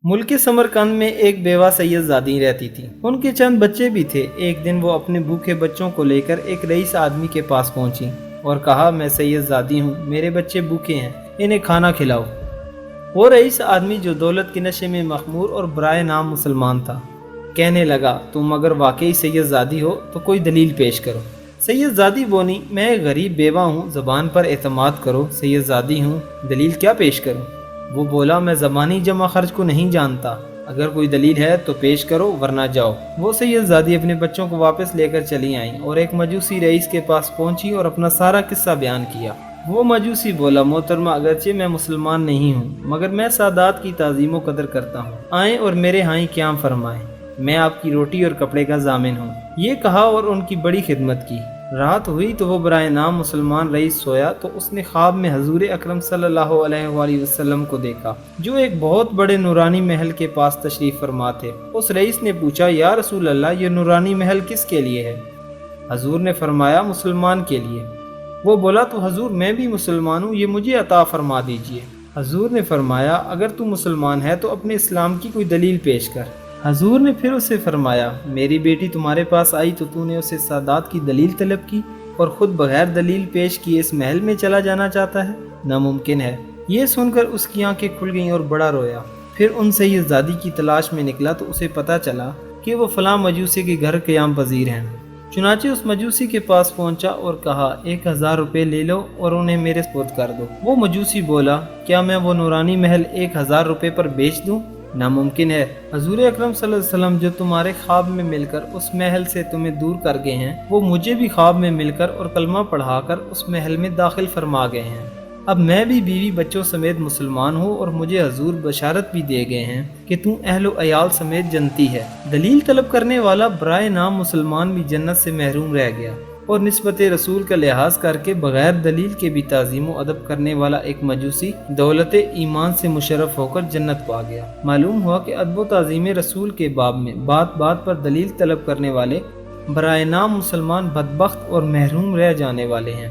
ملک سمرقند میں ایک بیوہ سید زادی رہتی تھی۔ ان کے چند بچے بھی تھے۔ ایک دن وہ اپنے بھوکے بچوں کو لے کر ایک رئیس آدمی کے پاس پہنچی اور کہا، میں سید زادی ہوں، میرے بچے بھوکے ہیں، انہیں کھانا کھلاؤ۔ وہ رئیس آدمی جو دولت کے نشے میں مخمور اور برائے نام مسلمان تھا، کہنے لگا، تم اگر واقعی سید زادی ہو تو کوئی دلیل پیش کرو۔ سید زادی بولی، میں ایک غریب بیوہ ہوں، زبان پر اعتماد کرو، سید زادی ہوں، دلیل کیا پیش کروں؟ وہ بولا، میں زبانی جمع خرچ کو نہیں جانتا، اگر کوئی دلیل ہے تو پیش کرو ورنہ جاؤ۔ وہ سید زادی اپنے بچوں کو واپس لے کر چلی آئیں اور ایک مجوسی رئیس کے پاس پہنچی اور اپنا سارا قصہ بیان کیا۔ وہ مجوسی بولا، محترمہ، اگرچہ میں مسلمان نہیں ہوں مگر میں سادات کی تعظیم و قدر کرتا ہوں، آئیں اور میرے ہاں قیام فرمائیں، میں آپ کی روٹی اور کپڑے کا ضامن ہوں۔ یہ کہا اور ان کی بڑی خدمت کی۔ رات ہوئی تو وہ برائے نام مسلمان رئیس سویا تو اس نے خواب میں حضور اکرم صلی اللہ علیہ وآلہ وسلم کو دیکھا، جو ایک بہت بڑے نورانی محل کے پاس تشریف فرما تھے۔ اس رئیس نے پوچھا، یا رسول اللہ، یہ نورانی محل کس کے لیے ہے؟ حضور نے فرمایا، مسلمان کے لیے۔ وہ بولا، تو حضور میں بھی مسلمان ہوں، یہ مجھے عطا فرما دیجئے۔ حضور نے فرمایا، اگر تو مسلمان ہے تو اپنے اسلام کی کوئی دلیل پیش کر۔ حضور نے پھر اسے فرمایا، میری بیٹی تمہارے پاس آئی تو تو نے اسے سادات کی دلیل طلب کی اور خود بغیر دلیل پیش کیے اس محل میں چلا جانا چاہتا ہے؟ ناممکن ہے۔ یہ سن کر اس کی آنکھیں کھل گئیں اور بڑا رویا۔ پھر ان سید زادی کی تلاش میں نکلا تو اسے پتہ چلا کہ وہ فلاں مجوسی کے گھر قیام پذیر ہیں۔ چنانچہ اس مجوسی کے پاس پہنچا اور کہا، 1000 روپے لے لو اور انہیں میرے سپرد کر دو۔ وہ مجوسی بولا، کیا میں وہ نورانی محل 1000 روپے پر بیچ دوں؟ ناممکن ہے۔ حضور اکرم صلی اللہ علیہ وسلم جو تمہارے خواب میں مل کر اس محل سے تمہیں دور کر گئے ہیں، وہ مجھے بھی خواب میں مل کر اور کلمہ پڑھا کر اس محل میں داخل فرما گئے ہیں۔ اب میں بھی بیوی بچوں سمیت مسلمان ہوں اور مجھے حضور بشارت بھی دے گئے ہیں کہ تم اہل و عیال سمیت جنتی ہے۔ دلیل طلب کرنے والا برائے نام مسلمان بھی جنت سے محروم رہ گیا اور نسبت رسول کا لحاظ کر کے بغیر دلیل کے بھی تعظیم و ادب کرنے والا ایک مجوسی دولت ایمان سے مشرف ہو کر جنت پا گیا۔ معلوم ہوا کہ ادب و تعظیم رسول کے باب میں بات بات پر دلیل طلب کرنے والے برائے نام مسلمان بدبخت اور محروم رہ جانے والے ہیں۔